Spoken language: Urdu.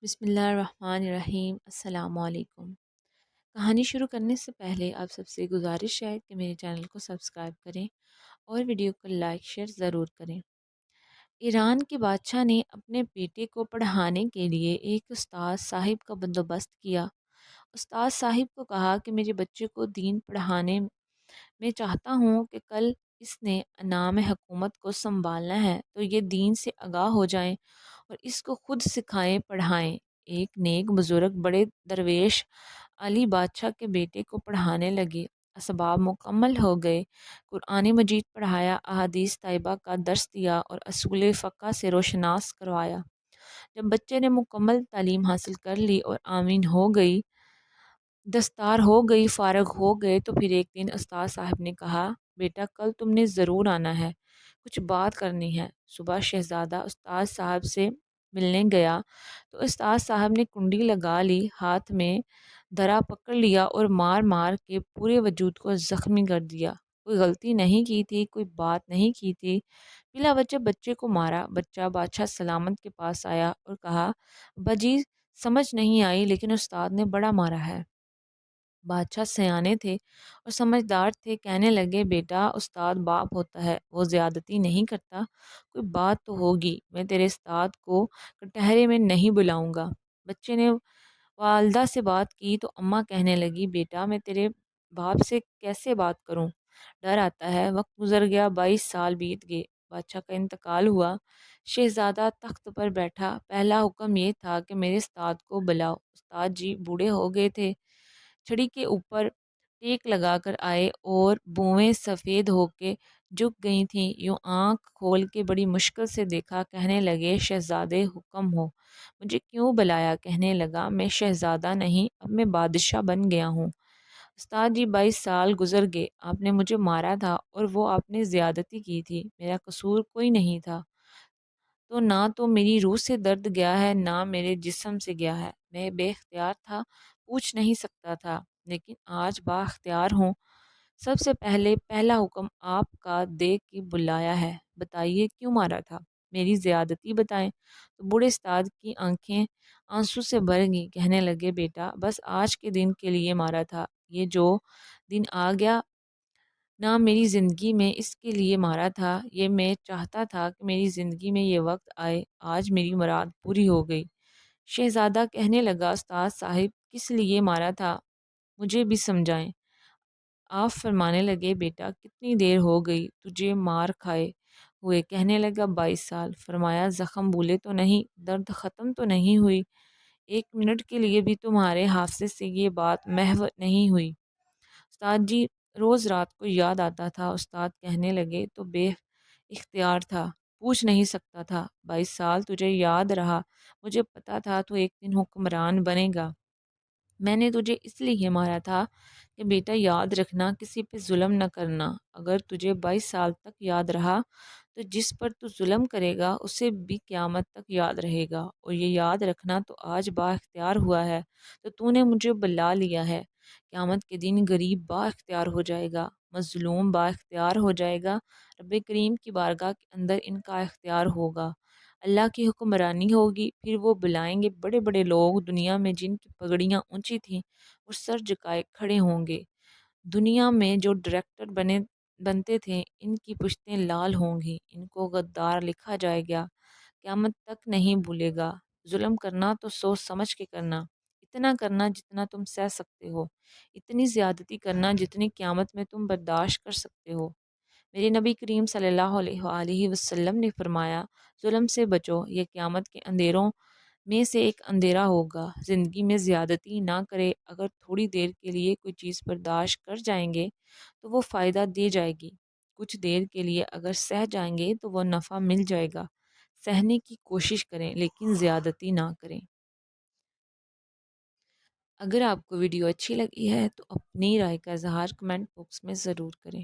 بسم اللہ الرحمن الرحیم۔ السلام علیکم۔ کہانی شروع کرنے سے پہلے آپ سب سے گزارش ہے کہ میرے چینل کو سبسکرائب کریں اور ویڈیو کو لائک شیئر ضرور کریں۔ ایران کے بادشاہ نے اپنے بیٹے کو پڑھانے کے لیے ایک استاد صاحب کا بندوبست کیا۔ استاد صاحب کو کہا کہ میرے بچے کو دین پڑھانے میں چاہتا ہوں کہ کل اس نے انعام حکومت کو سنبھالنا ہے تو یہ دین سے آگاہ ہو جائیں اور اس کو خود سکھائیں پڑھائیں۔ ایک نیک بزرگ بڑے درویش علی بادشاہ کے بیٹے کو پڑھانے لگے۔ اسباب مکمل ہو گئے، قرآن مجید پڑھایا، احادیث طیبہ کا درس دیا اور اصول فقہ سے روشناس کروایا۔ جب بچے نے مکمل تعلیم حاصل کر لی اور آمین ہو گئی، دستار ہو گئی، فارغ ہو گئے تو پھر ایک دن استاد صاحب نے کہا، بیٹا کل تم نے ضرور آنا ہے، کچھ بات کرنی ہے۔ صبح شہزادہ استاد صاحب سے ملنے گیا تو استاد صاحب نے کنڈی لگا لی، ہاتھ میں دھرا پکڑ لیا اور مار مار کے پورے وجود کو زخمی کر دیا۔ کوئی غلطی نہیں کی تھی، کوئی بات نہیں کی تھی، بلا وجہ بچے کو مارا۔ بچہ بادشاہ سلامت کے پاس آیا اور کہا، ابا جی سمجھ نہیں آئی لیکن استاد نے بڑا مارا ہے۔ بادشاہ سیانے تھے اور سمجھدار تھے، کہنے لگے، بیٹا استاد باپ ہوتا ہے، وہ زیادتی نہیں کرتا، کوئی بات تو ہوگی، میں تیرے استاد کو کٹہرے میں نہیں بلاؤں گا۔ بچے نے والدہ سے بات کی تو اماں کہنے لگی، بیٹا میں تیرے باپ سے کیسے بات کروں، ڈر آتا ہے۔ وقت گزر گیا، 22 سال بیت گئے، بادشاہ کا انتقال ہوا۔ شہزادہ تخت پر بیٹھا، پہلا حکم یہ تھا کہ میرے استاد کو بلاؤ۔ استاد جی بوڑھے ہو گئے تھے، چھڑی کے اوپر ٹیک لگا کر آئے اور بویں سفید ہو کے جھک گئی تھیں، یوں آنکھ کھول کے بڑی مشکل سے دیکھا۔ کہنے لگے، شہزادے حکم ہو، مجھے کیوں بلایا؟ کہنے لگا، میں شہزادہ نہیں، اب میں بادشاہ بن گیا ہوں۔ استاد جی 22 سال گزر گئے، آپ نے مجھے مارا تھا اور وہ آپ نے زیادتی کی تھی، میرا قصور کوئی نہیں تھا، تو نہ تو میری روح سے درد گیا ہے نہ میرے جسم سے گیا ہے، میں بے اختیار تھا، پوچھ نہیں سکتا تھا، لیکن آج با اختیار ہوں۔ سب سے پہلے پہلا حکم آپ کا دے کے بلایا ہے، بتائیے کیوں مارا تھا، میری زیادتی بتائیں۔ تو بوڑھے استاد کی آنکھیں آنسو سے بھر گئیں، کہنے لگے، بیٹا بس آج کے دن کے لیے مارا تھا، یہ جو دن آ گیا نہ میری زندگی میں، اس کے لیے مارا تھا، یہ میں چاہتا تھا کہ میری زندگی میں یہ وقت آئے، آج میری مراد پوری ہو گئی۔ شہزادہ کہنے لگا، استاد صاحب کس لیے مارا تھا، مجھے بھی سمجھائیں۔ آپ فرمانے لگے، بیٹا کتنی دیر ہو گئی تجھے مار کھائے ہوئے؟ کہنے لگا، 22 سال۔ فرمایا، زخم بھولے تو نہیں، درد ختم تو نہیں ہوئی، 1 منٹ کے لیے بھی تمہارے حافظے سے یہ بات محو نہیں ہوئی؟ استاد جی روز رات کو یاد آتا تھا۔ استاد کہنے لگے، تو بے اختیار تھا، پوچھ نہیں سکتا تھا، 22 سال تجھے یاد رہا، مجھے پتا تھا تو ایک دن حکمران بنے گا، میں نے تجھے اس لیے مارا تھا کہ بیٹا یاد رکھنا، کسی پہ ظلم نہ کرنا، اگر تجھے 22 سال تک یاد رہا تو جس پر تو ظلم کرے گا اسے بھی قیامت تک یاد رہے گا، اور یہ یاد رکھنا تو آج با اختیار ہوا ہے تو نے مجھے بلا لیا ہے، قیامت کے دن غریب با اختیار ہو جائے گا، مظلوم با اختیار ہو جائے گا، رب کریم کی بارگاہ کے اندر ان کا اختیار ہوگا، اللہ کی حکمرانی ہوگی، پھر وہ بلائیں گے بڑے بڑے لوگ دنیا میں جن کی پگڑیاں اونچی تھیں وہ سر جھکائے کھڑے ہوں گے، دنیا میں جو ڈائریکٹر بنتے تھے ان کی پشتیں لال ہوں گی، ان کو غدار لکھا جائے گا، قیامت تک نہیں بھولے گا۔ ظلم کرنا تو سوچ سمجھ کے کرنا، اتنا کرنا جتنا تم سہ سکتے ہو، اتنی زیادتی کرنا جتنی قیامت میں تم برداشت کر سکتے ہو۔ میرے نبی کریم صلی اللہ علیہ وآلہ وسلم نے فرمایا، ظلم سے بچو، یہ قیامت کے اندھیروں میں سے ایک اندھیرا ہوگا۔ زندگی میں زیادتی نہ کرے، اگر تھوڑی دیر کے لیے کوئی چیز برداشت کر جائیں گے تو وہ فائدہ دے جائے گی، کچھ دیر کے لیے اگر سہ جائیں گے تو وہ نفع مل جائے گا۔ سہنے کی کوشش کریں لیکن زیادتی نہ کریں۔ اگر آپ کو ویڈیو اچھی لگی ہے تو اپنی رائے کا اظہار کمنٹ باکس میں ضرور کریں۔